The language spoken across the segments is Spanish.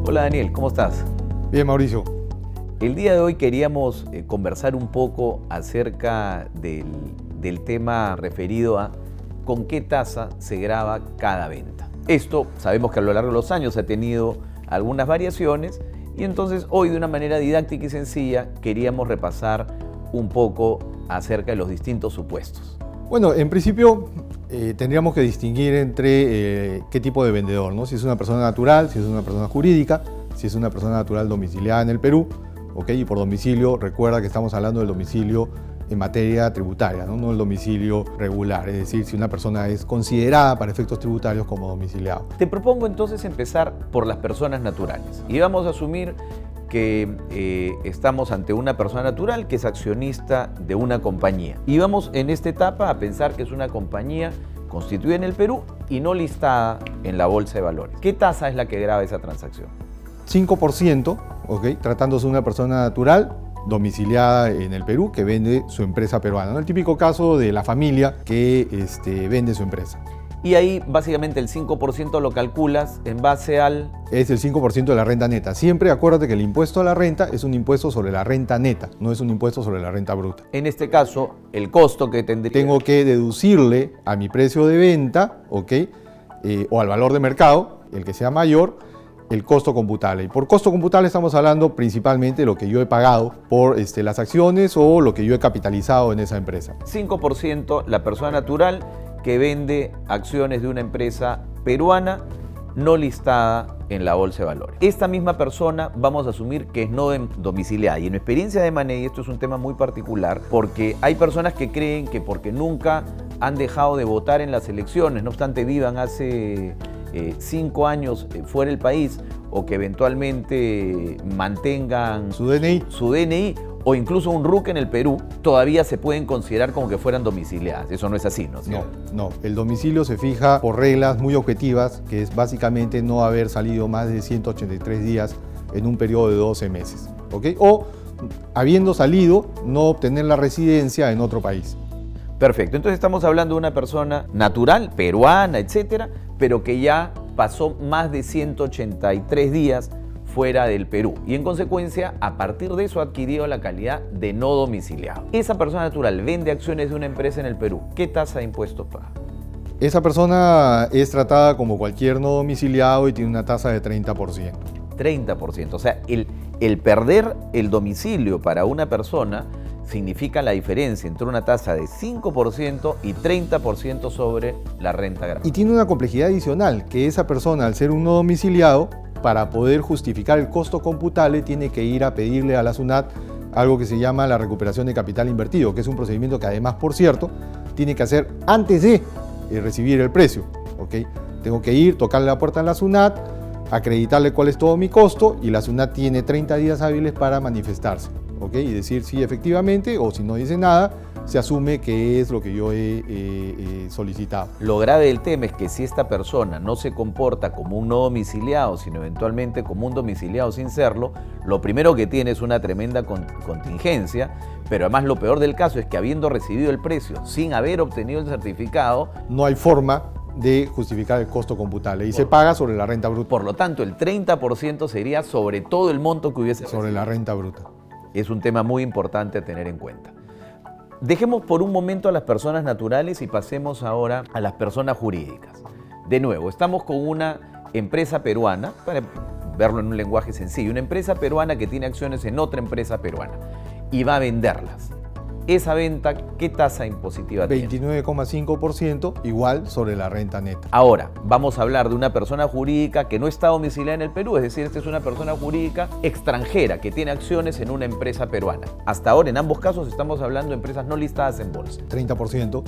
Hola Daniel, ¿cómo estás? Bien, Mauricio. El día de hoy queríamos conversar un poco acerca del tema referido a con qué tasa se grava cada venta. Esto sabemos que a lo largo de los años ha tenido algunas variaciones y entonces hoy de una manera didáctica y sencilla queríamos repasar un poco acerca de los distintos supuestos. Bueno, en principio tendríamos que distinguir entre qué tipo de vendedor, ¿no? Si es una persona natural, si es una persona jurídica, si es una persona natural domiciliada en el Perú, ¿ok? Y por domicilio, recuerda que estamos hablando del domicilio en materia tributaria, ¿no? No el domicilio regular, es decir, si una persona es considerada para efectos tributarios como domiciliado. Te propongo entonces empezar por las personas naturales y vamos a asumir que estamos ante una persona natural que es accionista de una compañía. Y vamos en esta etapa a pensar que es una compañía constituida en el Perú y no listada en la Bolsa de Valores. ¿Qué tasa es la que grava esa transacción? 5%, ¿ok? Tratándose de una persona natural domiciliada en el Perú que vende su empresa peruana, ¿no? El típico caso de la familia que vende su empresa. Y ahí básicamente el 5% lo calculas en base al... Es el 5% de la renta neta. Siempre acuérdate que el impuesto a la renta es un impuesto sobre la renta neta, no es un impuesto sobre la renta bruta. En este caso, el costo que tendría... Tengo que deducirle a mi precio de venta, ¿ok? O al valor de mercado, el que sea mayor, el costo computable. Y por costo computable estamos hablando principalmente de lo que yo he pagado por las acciones o lo que yo he capitalizado en esa empresa. 5% la persona natural que vende acciones de una empresa peruana no listada en la Bolsa de Valores. Esta misma persona vamos a asumir que es no domiciliada. Y en mi experiencia de Money, esto es un tema muy particular porque hay personas que creen que porque nunca han dejado de votar en las elecciones, no obstante vivan hace 5 años fuera del país o que eventualmente mantengan su DNI o incluso un RUC en el Perú, todavía se pueden considerar como que fueran domiciliadas. Eso no es así, ¿no? No. El domicilio se fija por reglas muy objetivas, que es básicamente no haber salido más de 183 días en un periodo de 12 meses, ¿ok? O, habiendo salido, no obtener la residencia en otro país. Perfecto. Entonces estamos hablando de una persona natural, peruana, etcétera, pero que ya pasó más de 183 días fuera del Perú y en consecuencia a partir de eso ha adquirido la calidad de no domiciliado. Esa persona natural vende acciones de una empresa en el Perú. ¿Qué tasa de impuestos paga? Esa persona es tratada como cualquier no domiciliado y tiene una tasa de 30%. 30%. O sea, el perder el domicilio para una persona significa la diferencia entre una tasa de 5% y 30% sobre la renta gravable. Y tiene una complejidad adicional, que esa persona, al ser un no domiciliado, para poder justificar el costo computable, tiene que ir a pedirle a la SUNAT algo que se llama la recuperación de capital invertido, que es un procedimiento que además, por cierto, tiene que hacer antes de recibir el precio, ¿ok? Tengo que ir, tocarle la puerta a la SUNAT, acreditarle cuál es todo mi costo y la SUNAT tiene 30 días hábiles para manifestarse, ¿ok? Y decir sí efectivamente o si no dice nada, se asume que es lo que yo he solicitado. Lo grave del tema es que si esta persona no se comporta como un no domiciliado, sino eventualmente como un domiciliado sin serlo, lo primero que tiene es una tremenda contingencia, pero además lo peor del caso es que habiendo recibido el precio sin haber obtenido el certificado, no hay forma de justificar el costo computable y se paga sobre la renta bruta. Por lo tanto, el 30% sería sobre todo el monto que hubiese sobre la renta bruta. Es un tema muy importante a tener en cuenta. Dejemos por un momento a las personas naturales y pasemos ahora a las personas jurídicas. De nuevo, estamos con una empresa peruana, para verlo en un lenguaje sencillo, una empresa peruana que tiene acciones en otra empresa peruana y va a venderlas. Esa venta, ¿qué tasa impositiva tiene? 29,5% igual sobre la renta neta. Ahora, vamos a hablar de una persona jurídica que no está domiciliada en el Perú, es decir, esta es una persona jurídica extranjera que tiene acciones en una empresa peruana. Hasta ahora, en ambos casos, estamos hablando de empresas no listadas en bolsa. 30%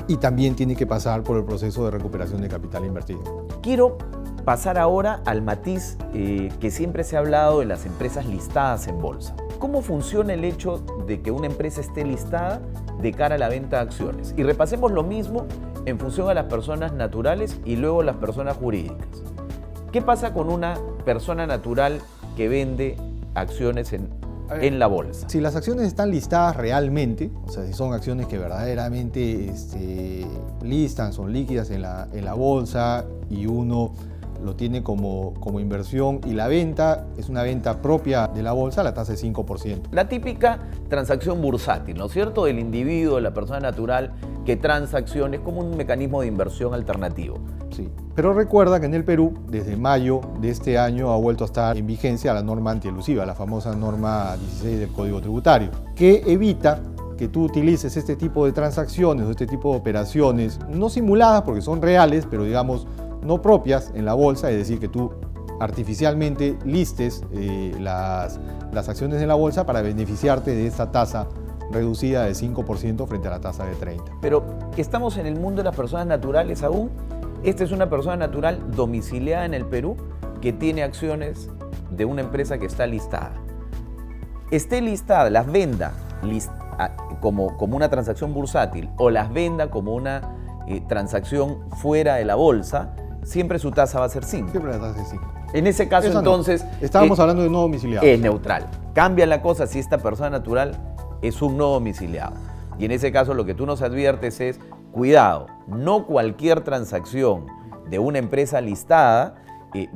y también tiene que pasar por el proceso de recuperación de capital invertido. Quiero pasar ahora al matiz que siempre se ha hablado de las empresas listadas en bolsa. ¿Cómo funciona el hecho de que una empresa esté listada de cara a la venta de acciones? Y repasemos lo mismo en función a las personas naturales y luego las personas jurídicas. ¿Qué pasa con una persona natural que vende acciones en la bolsa? Si las acciones están listadas realmente, o sea, si son acciones que verdaderamente listan, son líquidas en la bolsa y uno lo tiene como inversión y la venta es una venta propia de la bolsa, la tasa es 5%. La típica transacción bursátil, ¿no es cierto?, del individuo, de la persona natural que transa acciones como un mecanismo de inversión alternativo. Sí. Pero recuerda que en el Perú, desde mayo de este año, ha vuelto a estar en vigencia la norma antielusiva, la famosa norma 16 del Código Tributario, que evita que tú utilices este tipo de transacciones o este tipo de operaciones, no simuladas porque son reales, pero digamos no propias en la bolsa, es decir, que tú artificialmente listes las acciones en la bolsa para beneficiarte de esta tasa reducida de 5% frente a la tasa de 30%. Pero estamos en el mundo de las personas naturales aún. Esta es una persona natural domiciliada en el Perú que tiene acciones de una empresa que está listada. Esté listada, las venda como una transacción bursátil o las venda como una transacción fuera de la bolsa, siempre su tasa va a ser 5. Siempre la tasa es 5. En ese caso, Esa entonces... no. Estábamos hablando de no domiciliados. Es neutral. Cambia la cosa si esta persona natural es un no domiciliado. Y en ese caso lo que tú nos adviertes es, cuidado, no cualquier transacción de una empresa listada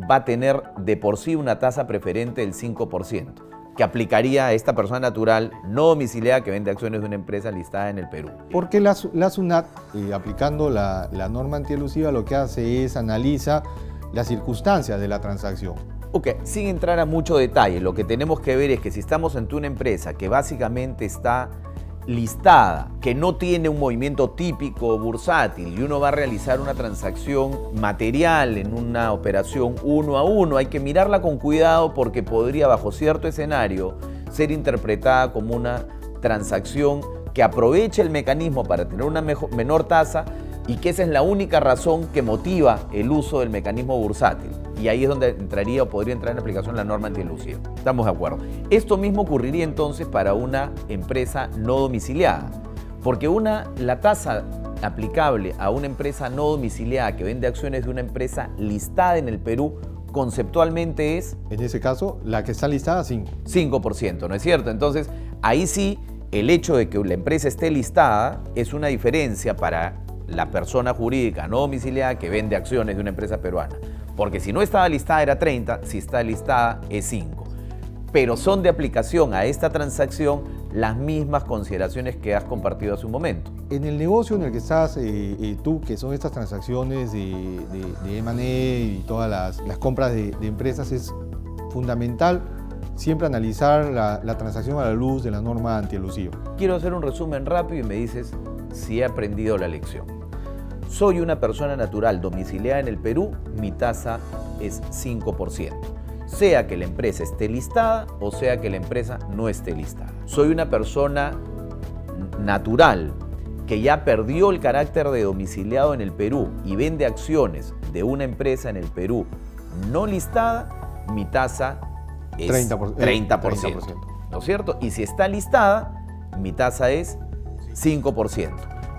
va a tener de por sí una tasa preferente del 5%, que aplicaría a esta persona natural no domiciliada que vende acciones de una empresa listada en el Perú. Porque la SUNAT, aplicando la norma antielusiva, lo que hace es analiza las circunstancias de la transacción. Ok, sin entrar a mucho detalle, lo que tenemos que ver es que si estamos ante una empresa que básicamente está listada, que no tiene un movimiento típico bursátil y uno va a realizar una transacción material en una operación 1 a 1, hay que mirarla con cuidado porque podría, bajo cierto escenario, ser interpretada como una transacción que aproveche el mecanismo para tener una menor tasa y que esa es la única razón que motiva el uso del mecanismo bursátil. Y ahí es donde entraría o podría entrar en aplicación la norma antielusiva. Estamos de acuerdo. Esto mismo ocurriría entonces para una empresa no domiciliada, porque la tasa aplicable a una empresa no domiciliada que vende acciones de una empresa listada en el Perú conceptualmente es... En ese caso, la que está listada, 5. 5%, ¿no es cierto? Entonces, ahí sí, el hecho de que la empresa esté listada es una diferencia para la persona jurídica no domiciliada que vende acciones de una empresa peruana. Porque si no estaba listada era 30, si está listada es 5. Pero son de aplicación a esta transacción las mismas consideraciones que has compartido hace un momento. En el negocio en el que estás tú, que son estas transacciones de M&A y todas las compras de empresas, es fundamental siempre analizar la transacción a la luz de la norma antielusiva. Quiero hacer un resumen rápido y me dices si he aprendido la lección. Soy una persona natural domiciliada en el Perú, mi tasa es 5%. Sea que la empresa esté listada o sea que la empresa no esté listada. Soy una persona natural que ya perdió el carácter de domiciliado en el Perú y vende acciones de una empresa en el Perú no listada, mi tasa es 30%. ¿No es cierto? Y si está listada, mi tasa es 5%.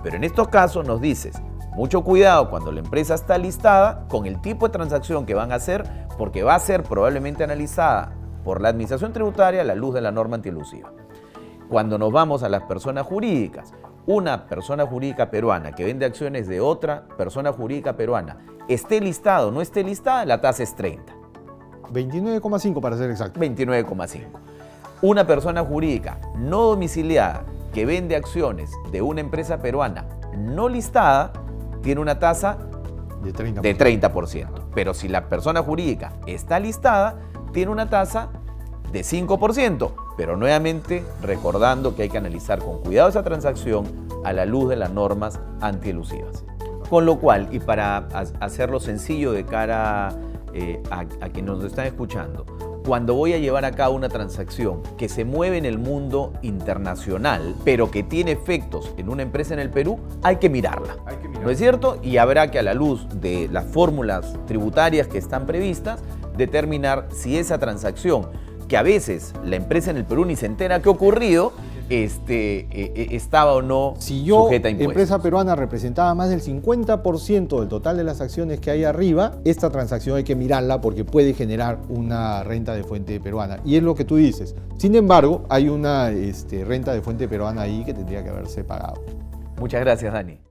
Pero en estos casos nos dices, mucho cuidado cuando la empresa está listada con el tipo de transacción que van a hacer, porque va a ser probablemente analizada por la Administración Tributaria a la luz de la norma antielusiva. Cuando nos vamos a las personas jurídicas, una persona jurídica peruana que vende acciones de otra persona jurídica peruana, esté listada o no esté listada, la tasa es 30. 29,5 para ser exacto. 29,5. Una persona jurídica no domiciliada que vende acciones de una empresa peruana no listada, tiene una tasa de 30%. de 30%. Pero si la persona jurídica está listada, tiene una tasa de 5%. Pero nuevamente recordando que hay que analizar con cuidado esa transacción a la luz de las normas antielusivas. Con lo cual, y para hacerlo sencillo de cara a quienes nos están escuchando, cuando voy a llevar a cabo una transacción que se mueve en el mundo internacional, pero que tiene efectos en una empresa en el Perú, hay que mirarla. ¿No es cierto? Y habrá que, a la luz de las fórmulas tributarias que están previstas, determinar si esa transacción, que a veces la empresa en el Perú ni se entera qué ha ocurrido, estaba o no sujeta a impuestos. Si empresa peruana representaba más del 50% del total de las acciones que hay arriba, esta transacción hay que mirarla porque puede generar una renta de fuente peruana. Y es lo que tú dices. Sin embargo, hay una renta de fuente peruana ahí que tendría que haberse pagado. Muchas gracias, Dani.